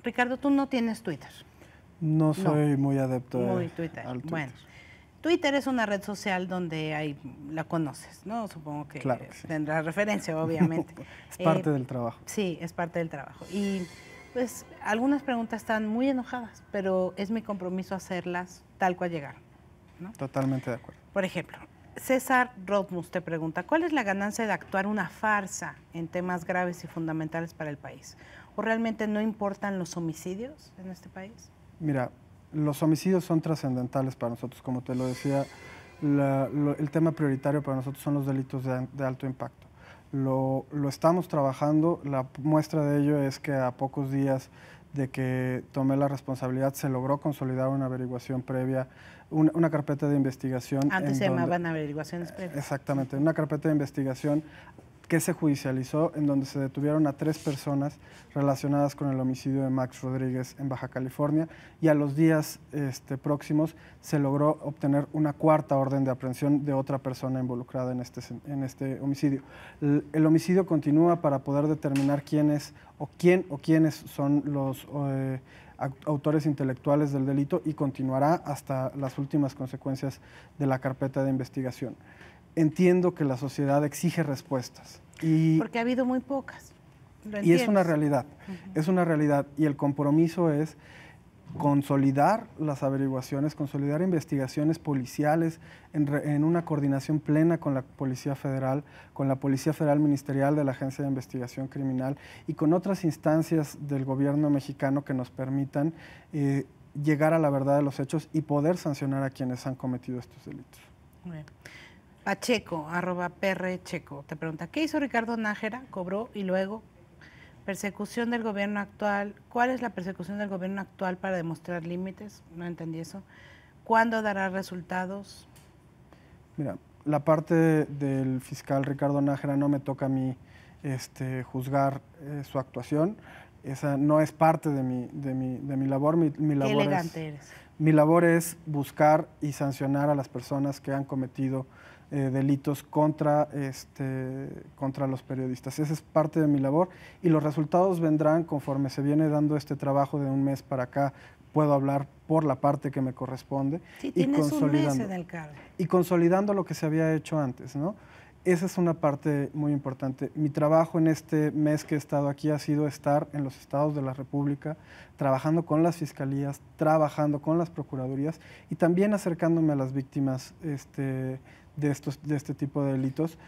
Ricardo, tú no tienes Twitter. No soy muy adepto muy Twitter. al Twitter. Bueno, Twitter es una red social donde la conoces, ¿no? Supongo que claro que sí. tendrás referencia, obviamente. Es parte del trabajo. Sí, es parte del trabajo. Y pues algunas preguntas están muy enojadas, pero es mi compromiso hacerlas tal cual llegaron, ¿no? Totalmente de acuerdo. Por ejemplo, César Rodmus te pregunta, ¿cuál es la ganancia de actuar una farsa en temas graves y fundamentales para el país? ¿O realmente no importan los homicidios en este país? Mira, los homicidios son trascendentales para nosotros, como te lo decía, el tema prioritario para nosotros son los delitos de alto impacto. Lo estamos trabajando, la muestra de ello es que a pocos días de que tomé la responsabilidad se logró consolidar una averiguación previa, una carpeta de investigación. Antes se llamaban averiguaciones previas. Exactamente, una carpeta de investigación que se judicializó, en donde se detuvieron a 3 personas relacionadas con el homicidio de Max Rodríguez en Baja California, y a los días próximos se logró obtener una 4ª orden de aprehensión de otra persona involucrada en este homicidio. El homicidio continúa para poder determinar quién o quiénes son los autores intelectuales del delito, y continuará hasta las últimas consecuencias de la carpeta de investigación. Entiendo que la sociedad exige respuestas. Porque ha habido muy pocas. Y es una realidad, es una realidad. Y el compromiso es consolidar las averiguaciones, consolidar investigaciones policiales en una coordinación plena con la Policía Federal Ministerial de la Agencia de Investigación Criminal y con otras instancias del gobierno mexicano que nos permitan llegar a la verdad de los hechos y poder sancionar a quienes han cometido estos delitos. Bien. Pacheco, @prcheco, te pregunta, ¿qué hizo Ricardo Nájera? Cobró y luego, persecución del gobierno actual. ¿Cuál es la persecución del gobierno actual para demostrar límites? No entendí eso. ¿Cuándo dará resultados? Mira, la parte del fiscal Ricardo Nájera no me toca a mí juzgar su actuación. Esa no es parte de mi labor. Mi labor Qué elegante eres. Mi labor es buscar y sancionar a las personas que han cometido delitos contra los periodistas. Esa es parte de mi labor y los resultados vendrán conforme se viene dando este trabajo de un mes para acá. Puedo hablar por la parte que me corresponde. Sí, tienes un mes en el cargo. Y consolidando lo que se había hecho antes, ¿no? Esa es una parte muy importante. Mi trabajo en este mes que he estado aquí ha sido estar en los estados de la República, trabajando con las fiscalías, trabajando con las procuradurías y también acercándome a las víctimas de este tipo de delitos.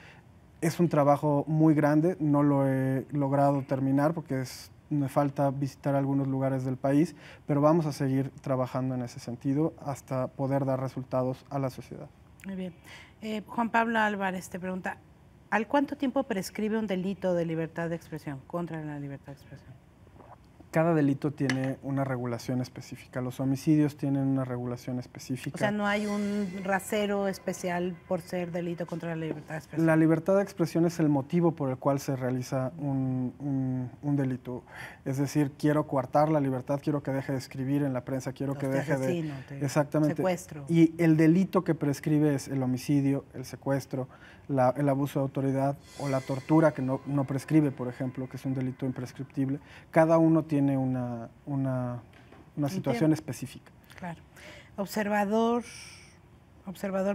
Es un trabajo muy grande, no lo he logrado terminar porque me falta visitar algunos lugares del país, pero vamos a seguir trabajando en ese sentido hasta poder dar resultados a la sociedad. Muy bien. Juan Pablo Álvarez te pregunta, ¿al cuánto tiempo prescribe un delito de libertad de expresión, contra la libertad de expresión? Cada delito tiene una regulación específica. Los homicidios tienen una regulación específica. O sea, no hay un rasero especial por ser delito contra la libertad de expresión. La libertad de expresión es el motivo por el cual se realiza un delito. Es decir, quiero coartar la libertad, quiero que deje de escribir en la prensa, quiero que deje de... Exactamente. Secuestro. Y el delito que prescribe es el homicidio, el secuestro, el abuso de autoridad o la tortura, que no prescribe, por ejemplo, que es un delito imprescriptible. Cada uno tiene una situación específica. Claro. Observador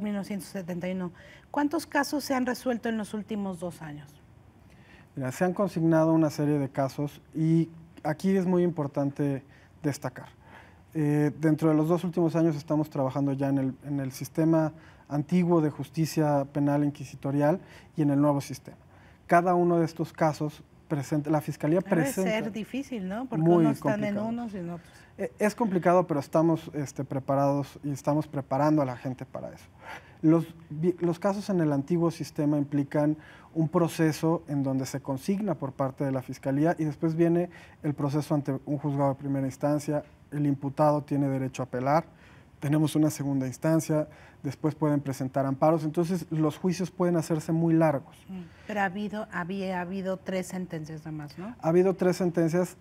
1971. ¿Cuántos casos se han resuelto en los últimos 2 años? Mira, se han consignado una serie de casos y aquí es muy importante destacar. Dentro de los 2 últimos años estamos trabajando ya en el sistema antiguo de justicia penal inquisitorial y en el nuevo sistema. Cada uno de estos casos la Fiscalía presenta... Debe ser difícil, ¿no? Porque muy unos están complicado. en unos y en otros. Es complicado, pero estamos preparados y estamos preparando a la gente para eso. Los casos en el antiguo sistema implican un proceso en donde se consigna por parte de la Fiscalía y después viene el proceso ante un juzgado de primera instancia, el imputado tiene derecho a apelar, tenemos una segunda instancia, después pueden presentar amparos, entonces los juicios pueden hacerse muy largos. Pero había habido 3 sentencias nada más, ¿no? Ha habido 3 sentencias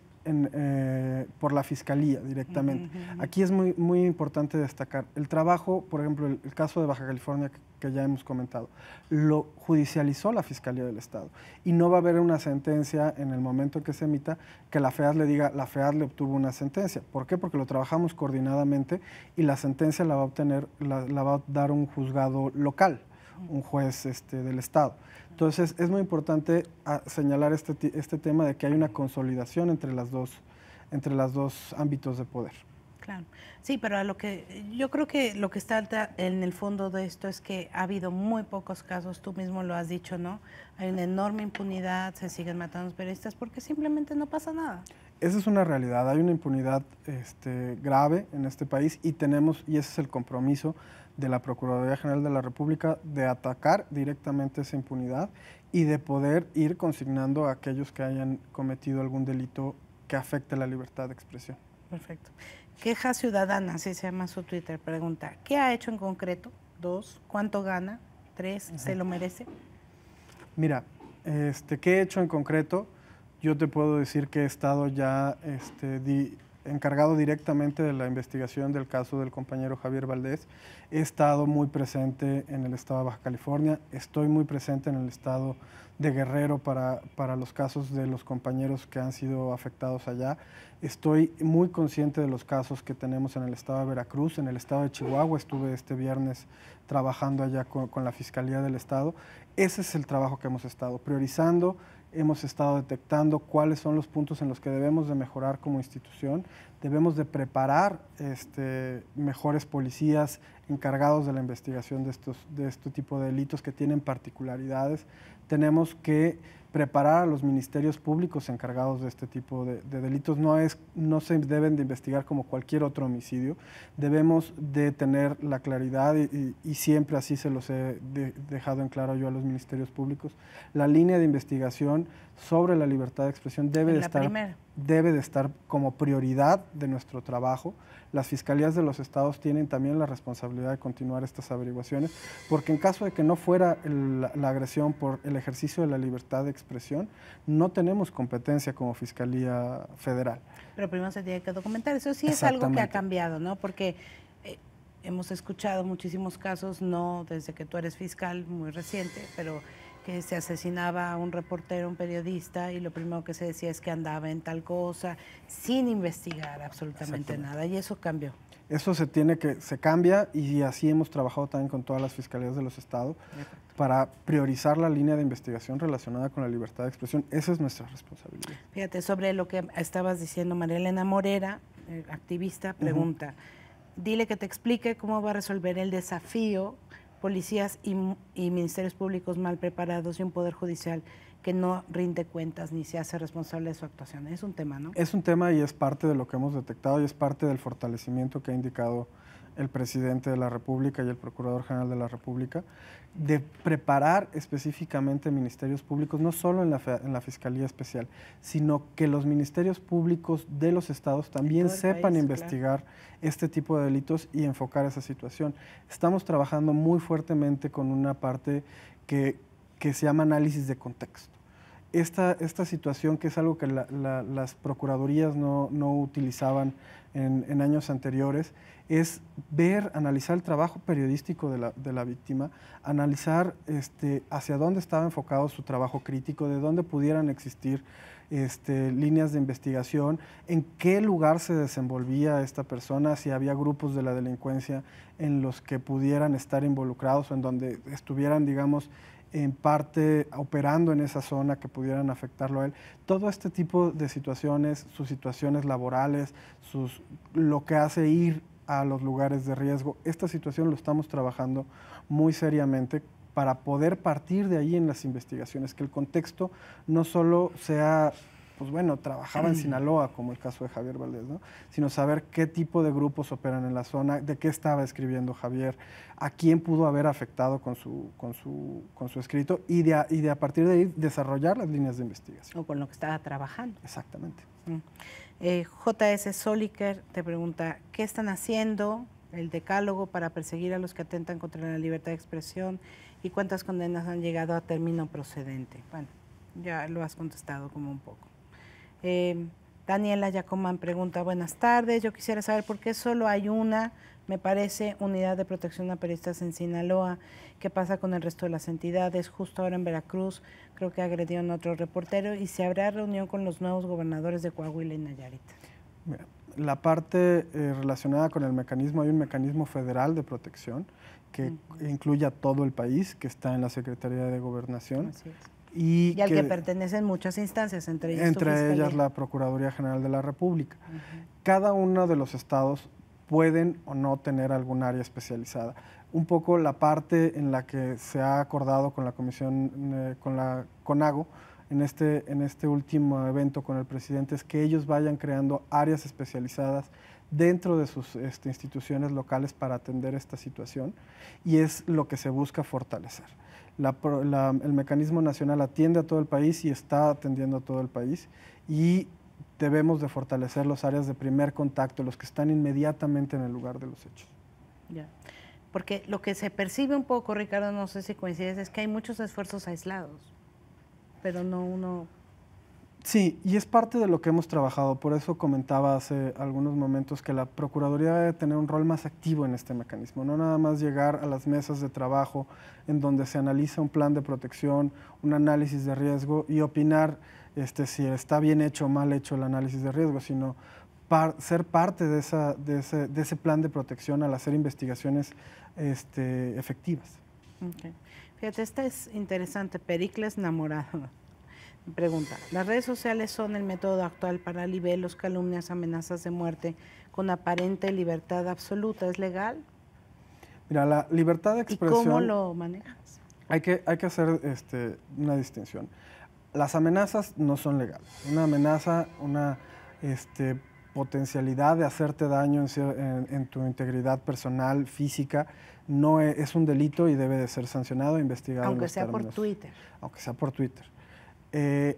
por la Fiscalía directamente. Ujú. Aquí es muy importante destacar el trabajo, por ejemplo, el caso de Baja California que ya hemos comentado, lo judicializó la Fiscalía del Estado y no va a haber una sentencia en el momento en que se emita que la FEAD le diga, la FEAD le obtuvo una sentencia. ¿Por qué? Porque lo trabajamos coordinadamente y la sentencia la va a obtener, la va a dar un juzgado local, un juez del Estado. Entonces, es muy importante señalar este tema de que hay una consolidación entre los dos ámbitos de poder. Claro, sí, pero yo creo que lo que está en el fondo de esto es que ha habido muy pocos casos, tú mismo lo has dicho, ¿no? Hay una enorme impunidad, se siguen matando los periodistas porque simplemente no pasa nada. Esa es una realidad, hay una impunidad grave en este país y ese es el compromiso de la Procuraduría General de la República, de atacar directamente esa impunidad y de poder ir consignando a aquellos que hayan cometido algún delito que afecte la libertad de expresión. Perfecto. Queja Ciudadana, así se llama su Twitter, pregunta, ¿qué ha hecho en concreto? 2, ¿cuánto gana? 3, ¿se lo merece? Mira, ¿qué he hecho en concreto? Yo te puedo decir que he estado ya encargado directamente de la investigación del caso del compañero Javier Valdés. He estado muy presente en el estado de Baja California, estoy muy presente en el estado de Guerrero para los casos de los compañeros que han sido afectados allá. Estoy muy consciente de los casos que tenemos en el estado de Veracruz, en el estado de Chihuahua. Estuve este viernes trabajando allá con la Fiscalía del Estado. Ese es el trabajo que hemos estado priorizando. Hemos estado detectando cuáles son los puntos en los que debemos de mejorar como institución. Debemos de preparar mejores policías encargados de la investigación de este tipo de delitos que tienen particularidades. Tenemos que preparar a los ministerios públicos encargados de este tipo de delitos. No se deben de investigar como cualquier otro homicidio. Debemos de tener la claridad y siempre así se los he dejado en claro yo a los ministerios públicos. La línea de investigación sobre la libertad de expresión debe de estar como prioridad de nuestro trabajo. Las fiscalías de los estados tienen también la responsabilidad de continuar estas averiguaciones, porque en caso de que no fuera la agresión por el ejercicio de la libertad de expresión, no tenemos competencia como Fiscalía Federal. Pero primero se tiene que documentar. Eso sí es algo que ha cambiado, ¿no? Porque hemos escuchado muchísimos casos, no desde que tú eres fiscal, muy reciente, pero que se asesinaba a un reportero, un periodista, y lo primero que se decía es que andaba en tal cosa, sin investigar absolutamente nada, y eso cambió. Eso se cambia, y así hemos trabajado también con todas las fiscalías de los estados para priorizar la línea de investigación relacionada con la libertad de expresión. Esa es nuestra responsabilidad. Fíjate, sobre lo que estabas diciendo, María Elena Morera, activista, pregunta, dile que te explique cómo va a resolver el desafío policías y ministerios públicos mal preparados y un poder judicial que no rinde cuentas ni se hace responsable de su actuación. Es un tema, ¿no? Es un tema y es parte de lo que hemos detectado y es parte del fortalecimiento que ha indicado el presidente de la República y el Procurador General de la República, de preparar específicamente ministerios públicos, no solo en la Fiscalía Especial, sino que los ministerios públicos de los estados también sepan investigar este tipo de delitos y enfocar esa situación. Estamos trabajando muy fuertemente con una parte que se llama análisis de contexto. Esta situación, que es algo que las procuradurías no utilizaban en años anteriores, es analizar el trabajo periodístico de la víctima, analizar hacia dónde estaba enfocado su trabajo crítico, de dónde pudieran existir líneas de investigación, en qué lugar se desenvolvía esta persona, si había grupos de la delincuencia en los que pudieran estar involucrados o en donde estuvieran, digamos, en parte operando en esa zona que pudieran afectarlo a él. Todo este tipo de situaciones, sus situaciones laborales, lo que hace ir a los lugares de riesgo, esta situación lo estamos trabajando muy seriamente para poder partir de ahí en las investigaciones, que el contexto no solo sea, pues bueno, trabajaba en Sinaloa, como el caso de Javier Valdés, ¿no? Sino saber qué tipo de grupos operan en la zona, de qué estaba escribiendo Javier, a quién pudo haber afectado con su escrito y a partir de ahí desarrollar las líneas de investigación. O con lo que estaba trabajando. Exactamente. JS Soliker te pregunta, ¿qué están haciendo el decálogo para perseguir a los que atentan contra la libertad de expresión y cuántas condenas han llegado a término procedente? Bueno, ya lo has contestado como un poco. Daniela Yacomán pregunta, buenas tardes, yo quisiera saber por qué solo hay una, me parece, unidad de protección a periodistas en Sinaloa. ¿Qué pasa con el resto de las entidades? Justo ahora en Veracruz creo que agredieron a otro reportero y se habrá reunión con los nuevos gobernadores de Coahuila y Nayarit. Mira, la parte relacionada con el mecanismo, hay un mecanismo federal de protección que incluye a todo el país, que está en la Secretaría de Gobernación. Así es. Y al que pertenecen muchas instancias, entre ellas la Procuraduría General de la República. Cada uno de los estados pueden o no tener algún área especializada. Un poco la parte en la que se ha acordado con la Comisión, con la CONAGO, en este último evento con el presidente, es que ellos vayan creando áreas especializadas dentro de sus instituciones locales para atender esta situación, y es lo que se busca fortalecer. El mecanismo nacional atiende a todo el país y está atendiendo a todo el país, y debemos de fortalecer las áreas de primer contacto, los que están inmediatamente en el lugar de los hechos. Ya. Porque lo que se percibe un poco, Ricardo, no sé si coincides, es que hay muchos esfuerzos aislados, pero no uno... Sí, y es parte de lo que hemos trabajado. Por eso comentaba hace algunos momentos que la Procuraduría debe tener un rol más activo en este mecanismo, no nada más llegar a las mesas de trabajo en donde se analiza un plan de protección, un análisis de riesgo y opinar si está bien hecho o mal hecho el análisis de riesgo, sino ser parte de ese plan de protección al hacer investigaciones efectivas. Okay. Fíjate, esta es interesante, Pericles Namorado. Pregunta, ¿las redes sociales son el método actual para libelos, calumnias, amenazas de muerte con aparente libertad absoluta? ¿Es legal? Mira, la libertad de expresión... ¿Y cómo lo manejas? Hay que hacer una distinción. Las amenazas no son legales. Una amenaza, una potencialidad de hacerte daño en tu integridad personal, física, no es un delito y debe de ser sancionado e investigado. Aunque sea por Twitter. Aunque sea por Twitter.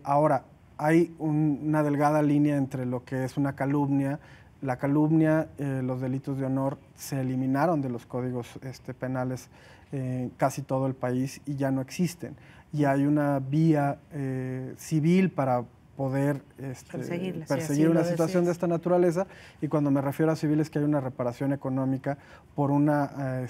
Ahora, hay una delgada línea entre lo que es una calumnia. La calumnia, los delitos de honor se eliminaron de los códigos penales en casi todo el país y ya no existen. Y hay una vía civil para poder perseguir una situación de esta naturaleza, y cuando me refiero a civil es que hay una reparación económica por una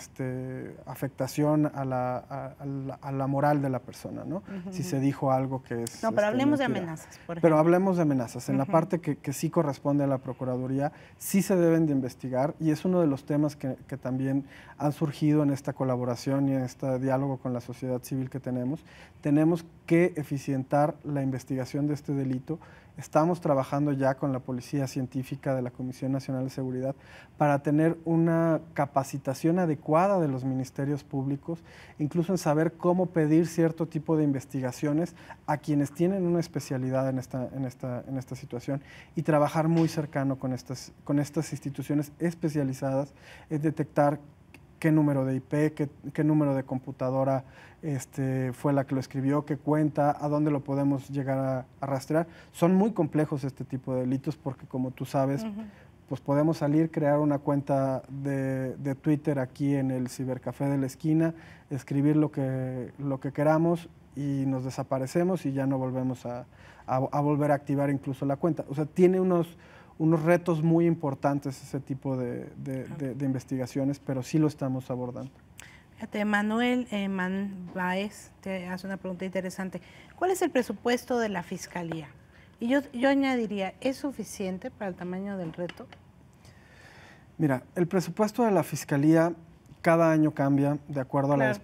afectación a la moral de la persona, ¿no? Si se dijo algo que es... No, pero hablemos de amenazas, por ejemplo. Pero hablemos de amenazas. En la parte que sí corresponde a la Procuraduría, sí se deben de investigar, y es uno de los temas que también han surgido en esta colaboración y en este diálogo con la sociedad civil que tenemos. Tenemos que eficientar la investigación de este delito. Estamos trabajando ya con la Policía Científica de la Comisión Nacional de Seguridad para tener una capacitación adecuada de los ministerios públicos, incluso en saber cómo pedir cierto tipo de investigaciones a quienes tienen una especialidad en esta situación, y trabajar muy cercano con estas instituciones especializadas en detectar qué número de IP, qué número de computadora fue la que lo escribió, qué cuenta, a dónde lo podemos llegar a rastrear. Son muy complejos este tipo de delitos porque, como tú sabes, pues podemos salir, crear una cuenta de Twitter aquí en el cibercafé de la esquina, escribir lo que queramos y nos desaparecemos y ya no volvemos a volver a activar incluso la cuenta. O sea, tiene unos retos muy importantes ese tipo de investigaciones, pero sí lo estamos abordando. Fíjate, Manuel Baez te hace una pregunta interesante. ¿Cuál es el presupuesto de la Fiscalía? Y yo añadiría, ¿es suficiente para el tamaño del reto? Mira, el presupuesto de la Fiscalía cada año cambia de acuerdo a la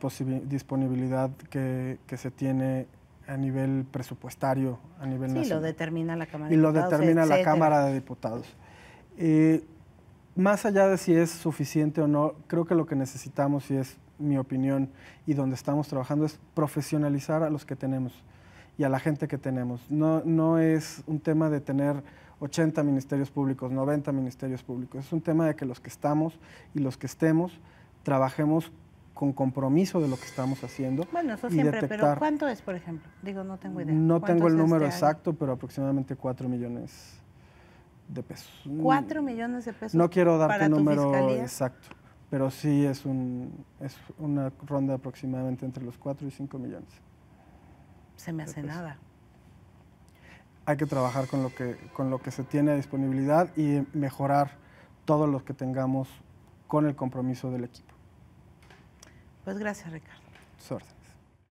disponibilidad que se tiene a nivel presupuestario, a nivel nacional. Sí, lo determina la Cámara de Diputados. Y lo determina la Cámara de Diputados. Más allá de si es suficiente o no, creo que lo que necesitamos, y es mi opinión, y donde estamos trabajando, es profesionalizar a los que tenemos y a la gente que tenemos. No es un tema de tener 80 ministerios públicos, 90 ministerios públicos. Es un tema de que los que estamos y los que estemos trabajemos con compromiso de lo que estamos haciendo. Bueno, eso siempre, pero ¿cuánto es, por ejemplo? Digo, no tengo idea. No tengo el número exacto, pero aproximadamente 4 millones de pesos. 4 millones de pesos. No quiero darte el número fiscalía exacto, pero sí es una ronda aproximadamente entre los 4 y 5 millones. Se me hace nada. hay que trabajar con lo que se tiene a disponibilidad y mejorar todo lo que tengamos con el compromiso del equipo. Pues gracias, Ricardo. Suerte.